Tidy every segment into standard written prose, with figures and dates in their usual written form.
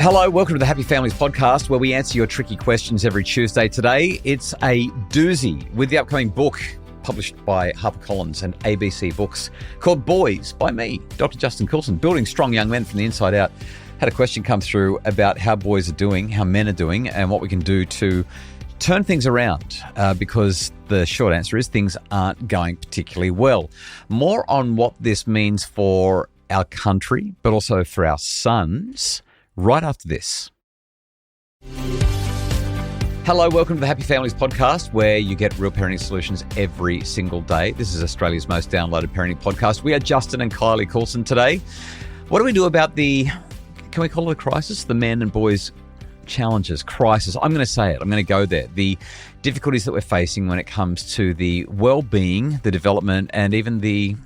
Hello, welcome to the Happy Families podcast, where we answer your tricky questions every Tuesday. Today, it's a doozy with the upcoming book published by HarperCollins and ABC Books called Boys by me, Dr. Justin Coulson, Building Strong Young Men from the Inside Out. Had a question come through about how boys are doing, how men are doing, and what we can do to turn things around, because the short answer is things aren't going particularly well. More on what this means for our country, but also for our sons, right after this. Hello, welcome to the Happy Families podcast, where you get real parenting solutions every single day. This is Australia's most downloaded parenting podcast. We are Justin and Kylie Coulson today. What do we do about can we call it a crisis? The men and boys challenges, crisis. I'm going to say it. I'm going to go there. The difficulties that we're facing when it comes to the well-being, the development, and even the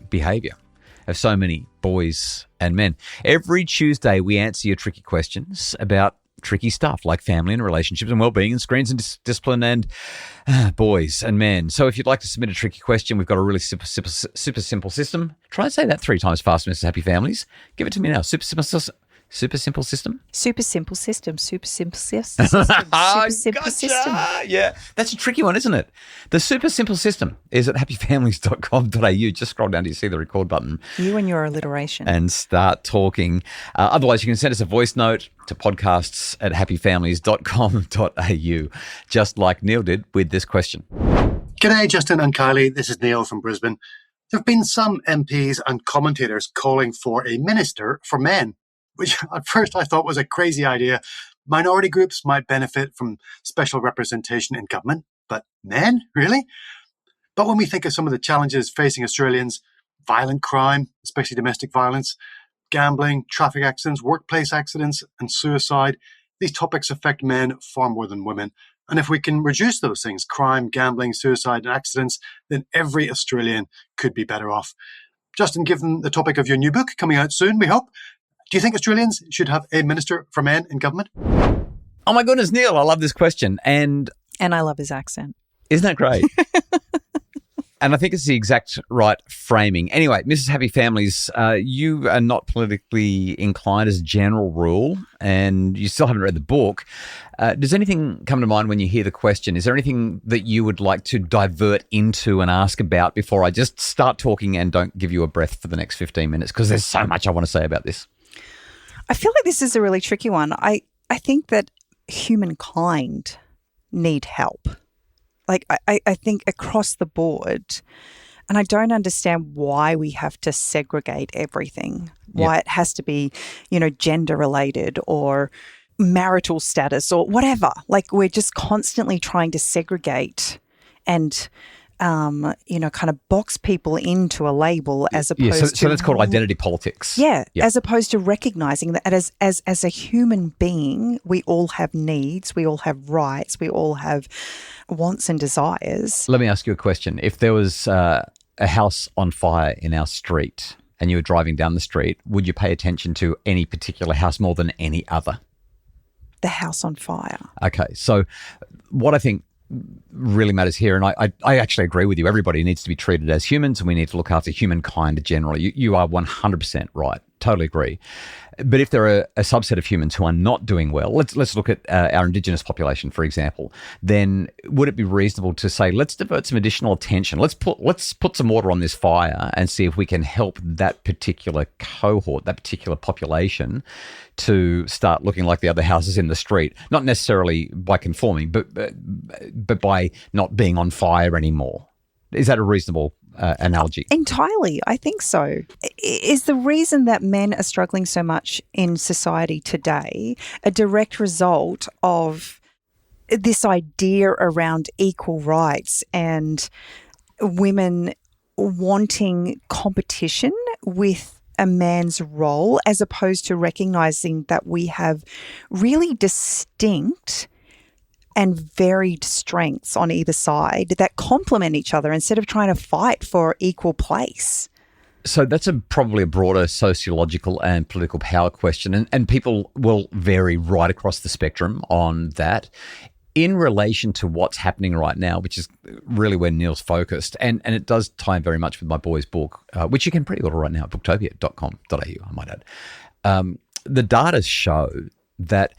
behaviour of so many boys and men. Every Tuesday, we answer your tricky questions about tricky stuff like family and relationships and well-being and screens and discipline and boys and men. So if you'd like to submit a tricky question, we've got a really super simple system. Try and say that 3 times fast, Mrs. Happy Families. Give it to me now. Super simple system. Super simple system. Super simple system. Super simple system. Yeah, that's a tricky one, isn't it? The super simple system is at happyfamilies.com.au. Just scroll down to see the record button. You and your alliteration. And start talking. Otherwise, you can send us a voice note to podcasts at happyfamilies.com.au, just like Neil did with this question. G'day, Justin and Kylie. This is Neil from Brisbane. There have been some MPs and commentators calling for a minister for men, which at first I thought was a crazy idea. Minority groups might benefit from special representation in government, but men? Really? But when we think of some of the challenges facing Australians, violent crime, especially domestic violence, gambling, traffic accidents, workplace accidents, and suicide, these topics affect men far more than women. And if we can reduce those things, crime, gambling, suicide, and accidents, then every Australian could be better off. Justin, given the topic of your new book coming out soon, we hope, do you think Australians should have a minister for men in government? Oh my goodness, Neil, I love this question. And I love his accent. Isn't that great? And I think it's the exact right framing. Anyway, Mrs. Happy Families, you are not politically inclined as a general rule, and you still haven't read the book. Does anything come to mind when you hear the question? Is there anything that you would like to divert into and ask about before I just start talking and don't give you a breath for the next 15 minutes? Because there's so much I want to say about this. I feel like this is a really tricky one. I think that humankind need help. Like, I think across the board, and I don't understand why we have to segregate everything, why it has to be, gender related or marital status or whatever. Like, we're just constantly trying to segregate and, kind of box people into a label as opposed to... So that's called identity politics. Yeah, as opposed to recognizing that as a human being, we all have needs, we all have rights, we all have wants and desires. Let me ask you a question. If there was a house on fire in our street and you were driving down the street, would you pay attention to any particular house more than any other? The house on fire. Okay, so what I think really matters here, and I actually agree with you, everybody needs to be treated as humans and we need to look after humankind generally. You are 100% right. Totally agree. But if there are a subset of humans who are not doing well, let's look at our Indigenous population, for example, then would it be reasonable to say, let's divert some additional attention. Let's put some water on this fire and see if we can help that particular cohort, that particular population to start looking like the other houses in the street, not necessarily by conforming, but by not being on fire anymore. Is that a reasonable analogy? Entirely. I think so. Is the reason that men are struggling so much in society today a direct result of this idea around equal rights and women wanting competition with a man's role, as opposed to recognizing that we have really distinct and varied strengths on either side that complement each other instead of trying to fight for equal place? So that's probably a broader sociological and political power question, and people will vary right across the spectrum on that. In relation to what's happening right now, which is really where Neil's focused, and it does tie in very much with my boys' book, which you can pre-order right now at booktopia.com.au, I might add. The data show that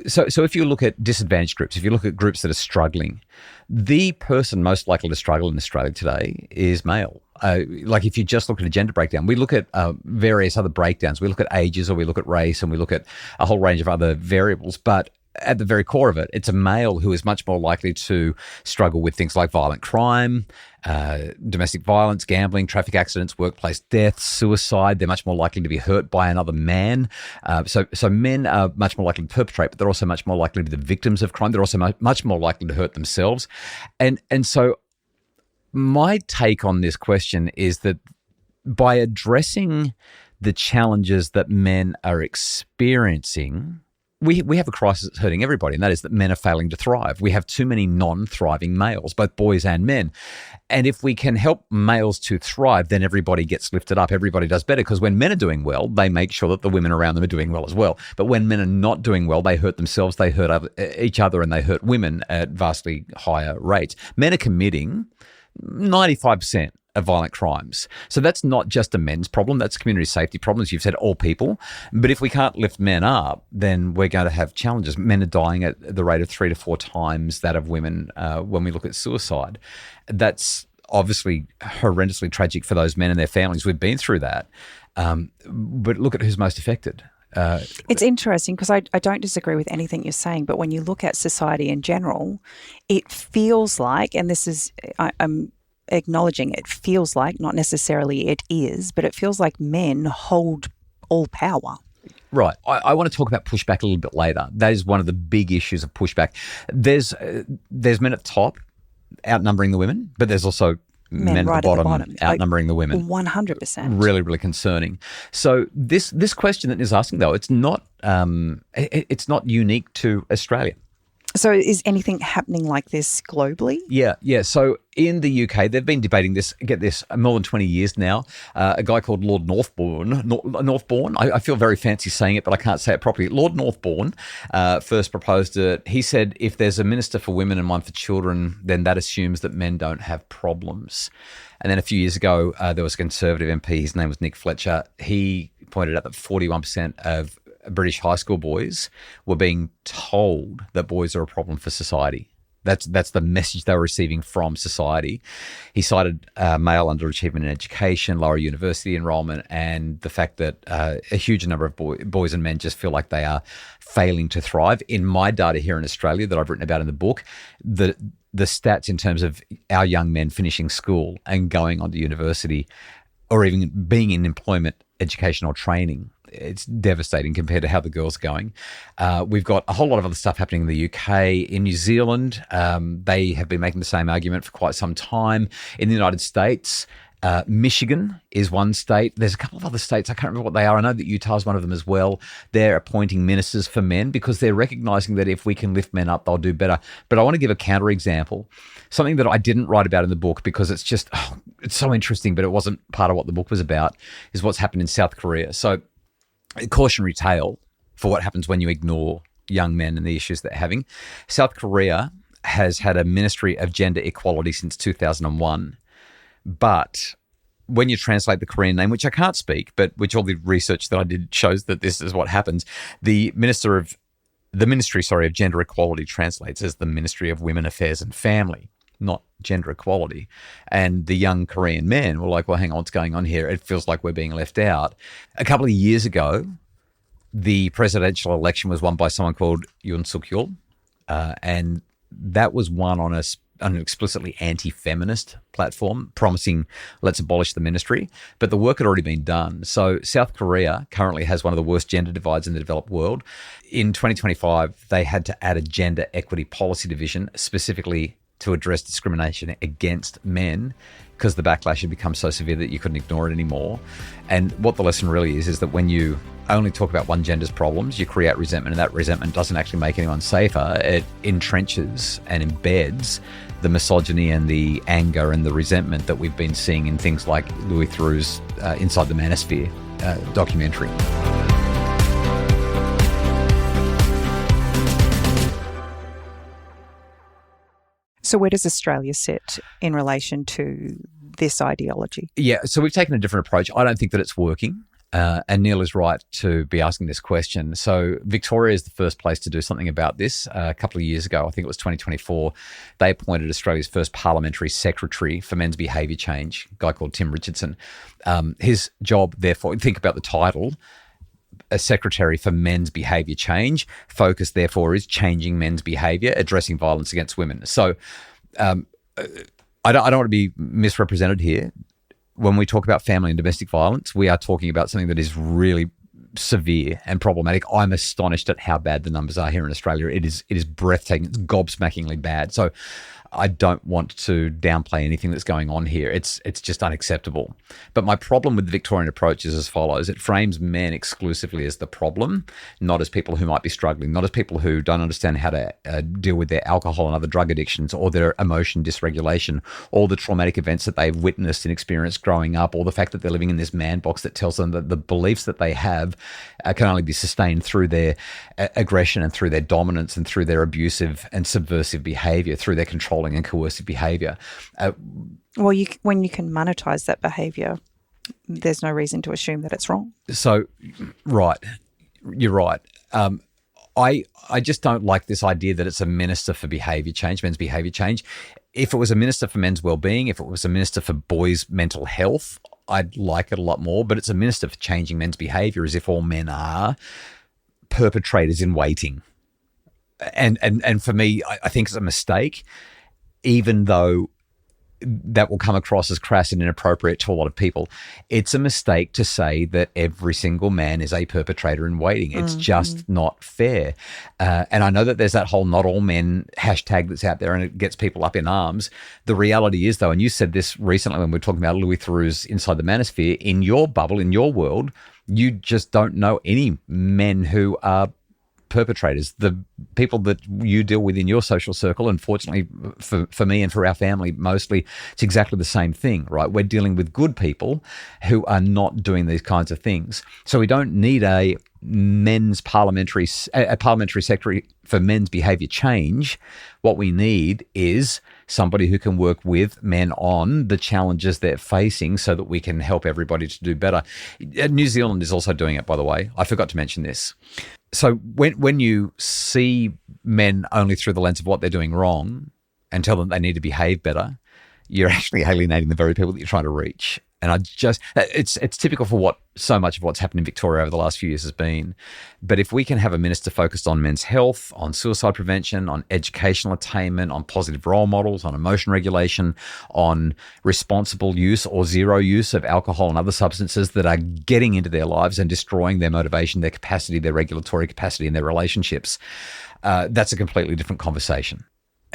so if you look at disadvantaged groups, if you look at groups that are struggling, the person most likely to struggle in Australia today is male. Like if you just look at a gender breakdown, we look at various other breakdowns. We look at ages, or we look at race, and we look at a whole range of other variables. But at the very core of it, it's a male who is much more likely to struggle with things like violent crime, domestic violence, gambling, traffic accidents, workplace deaths, suicide. They're much more likely to be hurt by another man. So men are much more likely to perpetrate, but they're also much more likely to be the victims of crime. They're also much more likely to hurt themselves. And so my take on this question is that by addressing the challenges that men are experiencing, we have a crisis that's hurting everybody, and that is that men are failing to thrive. We have too many non-thriving males, both boys and men. And if we can help males to thrive, then everybody gets lifted up. Everybody does better, because when men are doing well, they make sure that the women around them are doing well as well. But when men are not doing well, they hurt themselves, they hurt each other, and they hurt women at vastly higher rates. Men are committing 95% of violent crimes. So that's not just a men's problem, that's community safety problems. You've said all people. But if we can't lift men up, then we're going to have challenges. Men are dying at the rate of 3 to 4 times that of women when we look at suicide. That's obviously horrendously tragic for those men and their families. We've been through that. But look at who's most affected. It's interesting because I don't disagree with anything you're saying, but when you look at society in general, it feels like, and this is, I'm acknowledging it feels like, not necessarily it is, but it feels like men hold all power. Right. I want to talk about pushback a little bit later. That is one of the big issues of pushback. There's men at the top outnumbering the women, but there's also men right at the bottom outnumbering the women. 100%. Really, really concerning. So this question that is asking, though, it's not unique to Australia. So is anything happening like this globally? Yeah. So in the UK, they've been debating this, get this, more than 20 years now. A guy called Lord Northbourne, I feel very fancy saying it, but I can't say it properly. Lord Northbourne first proposed it. He said, if there's a minister for women and one for children, then that assumes that men don't have problems. And then a few years ago, there was a Conservative MP, his name was Nick Fletcher. He pointed out that 41% of British high school boys were being told that boys are a problem for society. That's the message they were receiving from society. He cited male underachievement in education, lower university enrolment, and the fact that a huge number of boys and men just feel like they are failing to thrive. In my data here in Australia that I've written about in the book, the stats in terms of our young men finishing school and going on to university, or even being in employment, education or training, it's devastating compared to how the girls are going. We've got a whole lot of other stuff happening in the UK. In New Zealand, they have been making the same argument for quite some time. In the United States, Michigan is one state. There's a couple of other states. I can't remember what they are. I know that Utah is one of them as well. They're appointing ministers for men because they're recognizing that if we can lift men up, they'll do better. But I want to give a counterexample, something that I didn't write about in the book because it's just, it's so interesting, but it wasn't part of what the book was about, is what's happened in South Korea. So a cautionary tale for what happens when you ignore young men and the issues they're having. South Korea has had a Ministry of Gender Equality since 2001. But when you translate the Korean name, which I can't speak, but which all the research that I did shows that this is what happens, the Ministry of Gender Equality translates as the Ministry of Women Affairs and Family, not gender equality. And the young Korean men were like, well, hang on, what's going on here? It feels like we're being left out. A couple of years ago, the presidential election was won by someone called Yoon Suk-yeol, and that was won on an explicitly anti-feminist platform, promising let's abolish the ministry. But the work had already been done. So South Korea currently has one of the worst gender divides in the developed world. In 2025, they had to add a gender equity policy division specifically to address discrimination against men because the backlash had become so severe that you couldn't ignore it anymore. And what the lesson really is that when you only talk about one gender's problems, you create resentment, and that resentment doesn't actually make anyone safer. It entrenches and embeds the misogyny and the anger and the resentment that we've been seeing in things like Louis Theroux's Inside the Manosphere documentary. So where does Australia sit in relation to this ideology? Yeah, so we've taken a different approach. I don't think that it's working. And Neil is right to be asking this question. So Victoria is the first place to do something about this. A couple of years ago, I think it was 2024, they appointed Australia's first parliamentary secretary for men's behaviour change, a guy called Tim Richardson. His job, therefore, think about the title, a secretary for men's behaviour change. Focus, therefore, is changing men's behaviour, addressing violence against women. So I don't want to be misrepresented here. When we talk about family and domestic violence, we are talking about something that is really severe and problematic. I'm astonished at how bad the numbers are here in Australia. It is breathtaking. It's gobsmackingly bad. So I don't want to downplay anything that's going on here. It's just unacceptable. But my problem with the Victorian approach is as follows. It frames men exclusively as the problem, not as people who might be struggling, not as people who don't understand how to deal with their alcohol and other drug addictions or their emotion dysregulation, or the traumatic events that they've witnessed and experienced growing up, or the fact that they're living in this man box that tells them that the beliefs that they have can only be sustained through their aggression and through their dominance and through their abusive and subversive behaviour, through their control and coercive behaviour. When you can monetize that behaviour, there's no reason to assume that it's wrong. So, right, you're right. I just don't like this idea that it's a minister for behaviour change, men's behaviour change. If it was a minister for men's well-being, if it was a minister for boys' mental health, I'd like it a lot more. But it's a minister for changing men's behaviour, as if all men are perpetrators in waiting. And for me, I think it's a mistake. Even though that will come across as crass and inappropriate to a lot of people, it's a mistake to say that every single man is a perpetrator in waiting. It's just not fair. And I know that there's that whole not all men hashtag that's out there and it gets people up in arms. The reality is, though, and you said this recently when we were talking about Louis Theroux's Inside the Manosphere, in your bubble, in your world, you just don't know any men who are perpetrators. The people that you deal with in your social circle, unfortunately for me and for our family mostly, it's exactly the same thing, right? We're dealing with good people who are not doing these kinds of things. So we don't need a parliamentary secretary for men's behaviour change. What we need is somebody who can work with men on the challenges they're facing so that we can help everybody to do better. New Zealand is also doing it, by the way. I forgot to mention this. So when you see men only through the lens of what they're doing wrong and tell them they need to behave better, you're actually alienating the very people that you're trying to reach. And it's typical for what so much of what's happened in Victoria over the last few years has been. But if we can have a minister focused on men's health, on suicide prevention, on educational attainment, on positive role models, on emotion regulation, on responsible use or zero use of alcohol and other substances that are getting into their lives and destroying their motivation, their capacity, their regulatory capacity in their relationships, that's a completely different conversation.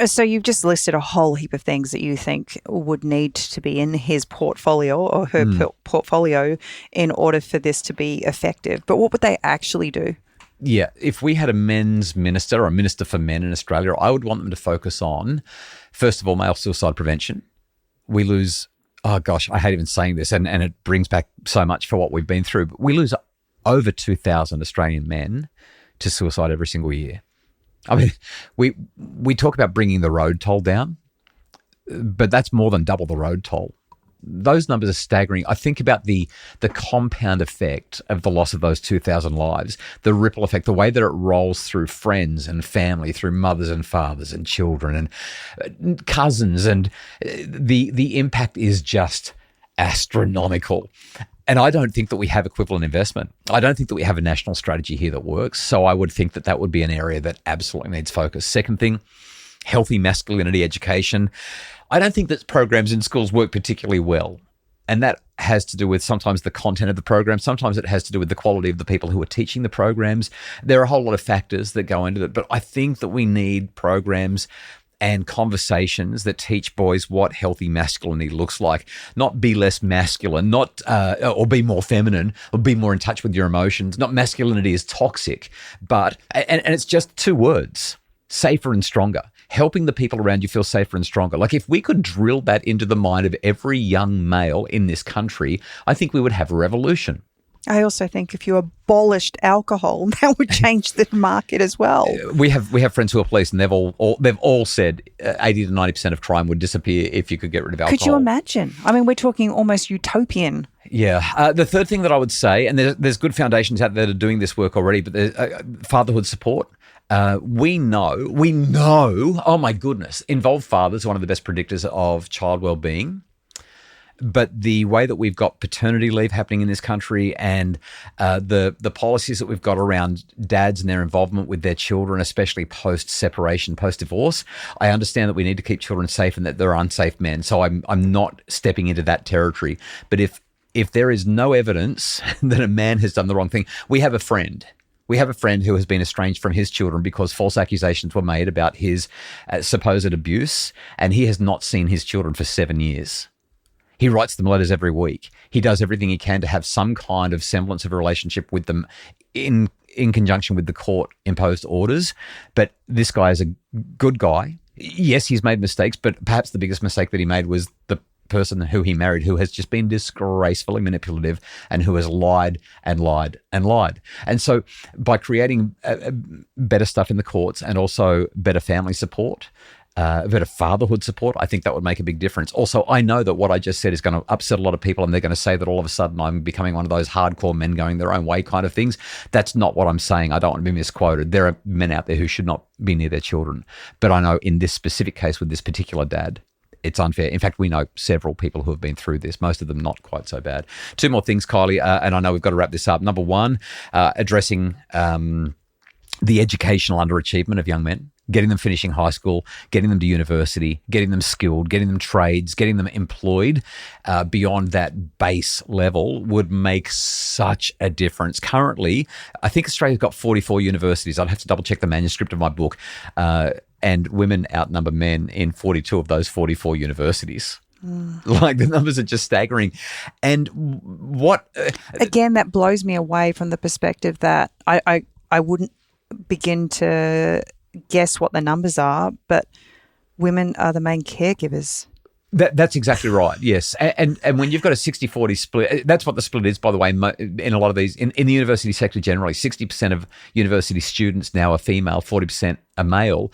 So you've just listed a whole heap of things that you think would need to be in his portfolio or her portfolio in order for this to be effective. But what would they actually do? Yeah, if we had a men's minister or a minister for men in Australia, I would want them to focus on, first of all, male suicide prevention. We lose, oh gosh, I hate even saying this, and it brings back so much for what we've been through, but we lose over 2,000 Australian men to suicide every single year. I mean, we talk about bringing the road toll down, but that's more than double the road toll. Those numbers are staggering. I think about the compound effect of the loss of those 2,000 lives, the ripple effect, the way that it rolls through friends and family, through mothers and fathers and children and cousins, and the impact is just astronomical. And I don't think that we have equivalent investment. I don't think that we have a national strategy here that works. So I would think that that would be an area that absolutely needs focus. Second thing, healthy masculinity education. I don't think that programs in schools work particularly well. And that has to do with sometimes the content of the program. Sometimes it has to do with the quality of the people who are teaching the programs. There are a whole lot of factors that go into it. But I think that we need programs and conversations that teach boys what healthy masculinity looks like. Not be less masculine, not or be more feminine, or be more in touch with your emotions. Not masculinity is toxic, but and it's just two words: safer and stronger. Helping the people around you feel safer and stronger. Like if we could drill that into the mind of every young male in this country, I think we would have a revolution. I also think if you abolished alcohol, that would change the market as well. We have friends who are police, and they've all said 80 to 90% of crime would disappear if you could get rid of alcohol. Could you imagine? I mean, we're talking almost utopian. Yeah. The third thing that I would say, and there's good foundations out there that are doing this work already, but there's fatherhood support. We know, oh my goodness, involved fathers are one of the best predictors of child well-being. But the way that we've got paternity leave happening in this country, and the policies that we've got around dads and their involvement with their children, especially post-separation, post-divorce, I understand that we need to keep children safe and that there are unsafe men. So I'm not stepping into that territory. But if there is no evidence that a man has done the wrong thing, we have a friend who has been estranged from his children because false accusations were made about his supposed abuse, and he has not seen his children for 7 years. He writes them letters every week. He does everything he can to have some kind of semblance of a relationship with them in conjunction with the court-imposed orders. But this guy is a good guy. Yes, he's made mistakes, but perhaps the biggest mistake that he made was the person who he married, who has just been disgracefully manipulative and who has lied and lied and lied. And so by creating better stuff in the courts and also better family support, better fatherhood support, I think that would make a big difference. Also, I know that what I just said is going to upset a lot of people, and they're going to say that all of a sudden I'm becoming one of those hardcore men going their own way kind of things. That's not what I'm saying. I don't want to be misquoted. There are men out there who should not be near their children. But I know in this specific case with this particular dad, it's unfair. In fact, we know several people who have been through this, most of them not quite so bad. Two more things, Kylie, and I know we've got to wrap this up. Number one, addressing the educational underachievement of young men, getting them finishing high school, getting them to university, getting them skilled, getting them trades, getting them employed beyond that base level would make such a difference. Currently, I think Australia's got 44 universities. I'd have to double check the manuscript of my book. And women outnumber men in 42 of those 44 universities. Like, the numbers are just staggering. And what... Again, that blows me away from the perspective that I wouldn't begin to guess what the numbers are, but women are the main caregivers. That's exactly right, yes. And when you've got a 60-40 split, that's what the split is, by the way, in a lot of these. In the university sector generally, 60% of university students now are female, 40% are male.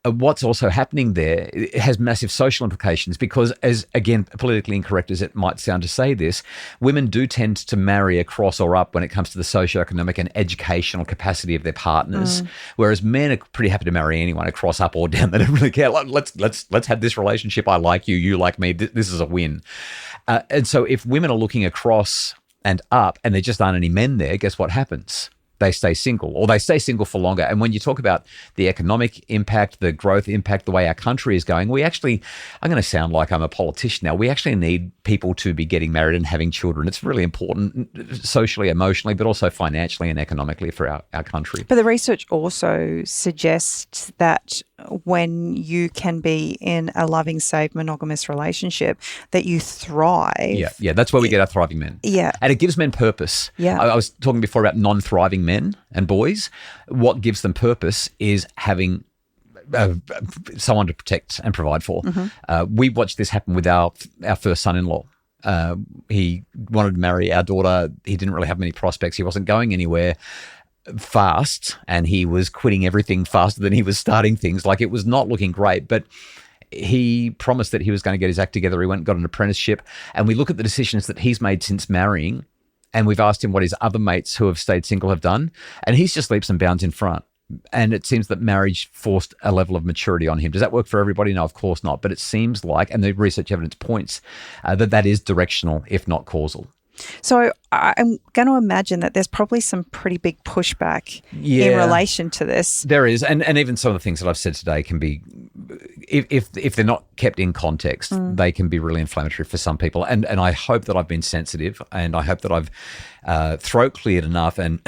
What's also happening there, it has massive social implications because, as again, politically incorrect as it might sound to say this, women do tend to marry across or up when it comes to the socioeconomic and educational capacity of their partners, whereas men are pretty happy to marry anyone across, up or down. They don't really care. Like, let's have this relationship. I like you, you like me. This is a win. And so if women are looking across and up and there just aren't any men there, guess what happens? They stay single, or they stay single for longer. And when you talk about the economic impact, the growth impact, the way our country is going, we actually, I'm going to sound like I'm a politician now, we actually need people to be getting married and having children. It's really important socially, emotionally, but also financially and economically for our country. But the research also suggests that when you can be in a loving, safe, monogamous relationship, that you thrive. Yeah, that's where we get our thriving men. Yeah. And it gives men purpose. Yeah. I was talking before about non-thriving men and boys. What gives them purpose is having someone to protect and provide for. We watched this happen with our first son-in-law. He wanted to marry our daughter. He didn't really have many prospects. He wasn't going anywhere fast, and he was quitting everything faster than he was starting things. Like, it was not looking great, but he promised that he was going to get his act together. He went and got an apprenticeship, and we look at the decisions that he's made since marrying, and we've asked him what his other mates who have stayed single have done, and he's just leaps and bounds in front. And it seems that marriage forced a level of maturity on him. Does that work for everybody? No, of course not. But it seems like, and the research evidence points, that is directional, if not causal. So I'm going to imagine that there's probably some pretty big pushback in relation to this. There is, and even some of the things that I've said today can be, if they're not kept in context, they can be really inflammatory for some people. And I hope that I've been sensitive, and I hope that I've throat cleared enough and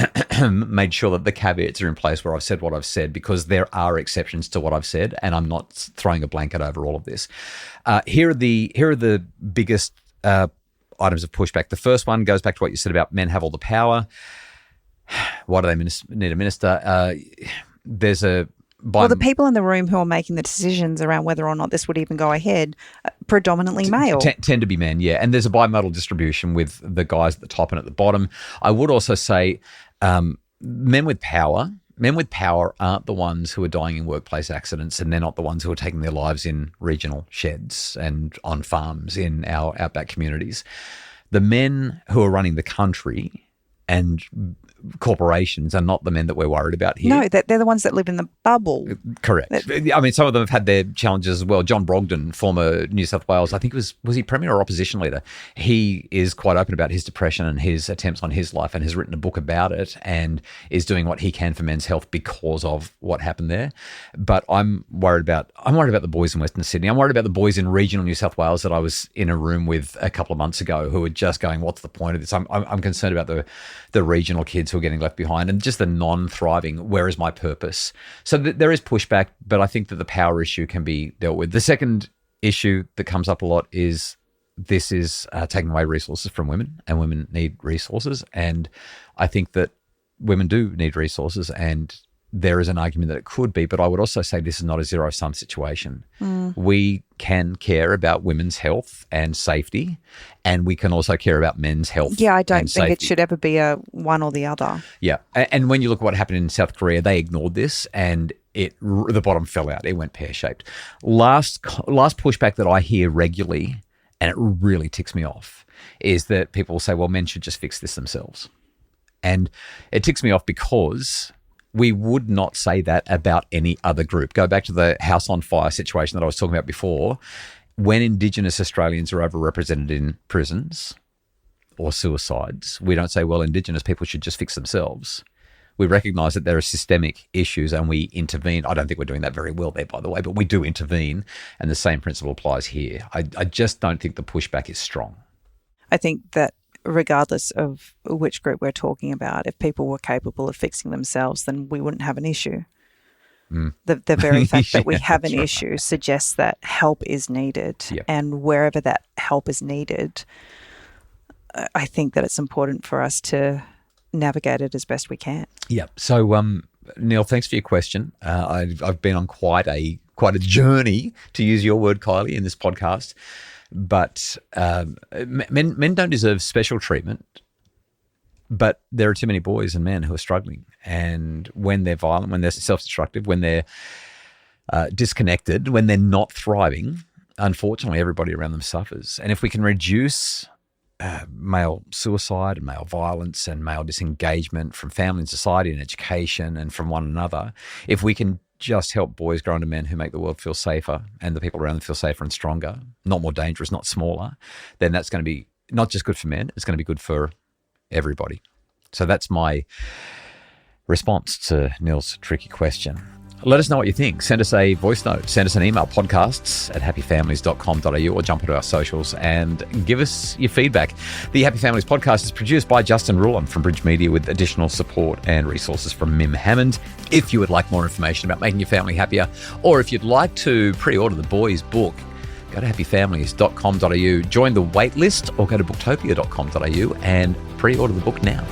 made sure that the caveats are in place where I've said what I've said, because there are exceptions to what I've said, and I'm not throwing a blanket over all of this. Here are the biggest items of pushback. The first one goes back to what you said about men have all the power. Why do they need a minister? There's a Well, the people in the room who are making the decisions around whether or not this would even go ahead, predominantly male. Tend to be men, yeah. And there's a bimodal distribution with the guys at the top and at the bottom. I would also say men with power aren't the ones who are dying in workplace accidents, and they're not the ones who are taking their lives in regional sheds and on farms in our outback communities. The men who are running the country and corporations are not the men that we're worried about here. No, they're the ones that live in the bubble. Correct. I mean, some of them have had their challenges as well. John Brogden, former New South Wales, I think was he Premier or Opposition Leader? He is quite open about his depression and his attempts on his life and has written a book about it and is doing what he can for men's health because of what happened there. But I'm worried about the boys in Western Sydney. I'm worried about the boys in regional New South Wales that I was in a room with a couple of months ago who are just going, what's the point of this? I'm concerned about the regional kids who are getting left behind and just the non-thriving, where is my purpose? So there is pushback, but I think that the power issue can be dealt with. The second issue that comes up a lot is this is taking away resources from women, and women need resources. And I think that women do need resources, and there is an argument that it could be, but I would also say this is not a zero-sum situation. We can care about women's health and safety, and we can also care about men's health. Yeah, I don't think safety. it should ever be a one or the other. Yeah, and when you look at what happened in South Korea, they ignored this, and the bottom fell out. It went pear-shaped. Last pushback that I hear regularly, and it really ticks me off, is that people will say, well, men should just fix this themselves. And it ticks me off because we would not say that about any other group. Go back to the house on fire situation that I was talking about before. When Indigenous Australians are overrepresented in prisons or suicides, we don't say, well, Indigenous people should just fix themselves. We recognise that there are systemic issues and we intervene. I don't think we're doing that very well there, by the way, but we do intervene, and the same principle applies here. I just don't think the pushback is strong. I think that regardless of which group we're talking about, if people were capable of fixing themselves, then we wouldn't have an issue. The very fact that we have an issue suggests that help is needed. Yep. And wherever that help is needed, I think that it's important for us to navigate it as best we can. Yeah. So, Neil, thanks for your question. I've been on quite a journey, to use your word, Kylie, in this podcast. But men don't deserve special treatment, but there are too many boys and men who are struggling. And when they're violent, when they're self-destructive, when they're disconnected, when they're not thriving, unfortunately, everybody around them suffers. And if we can reduce male suicide and male violence and male disengagement from family and society and education and from one another, if we can just help boys grow into men who make the world feel safer and the people around them feel safer and stronger, not more dangerous, not smaller, then that's going to be not just good for men, it's going to be good for everybody. So that's my response to Neil's tricky question. Let us know what you think. Send us a voice note. Send us an email, podcasts@happyfamilies.com.au, or jump into our socials and give us your feedback. The Happy Families podcast is produced by Justin Ruhlin from Bridge Media with additional support and resources from Mim Hammond. If you would like more information about making your family happier, or if you'd like to pre-order the boys' book, go to happyfamilies.com.au, join the wait list, or go to booktopia.com.au and pre-order the book now.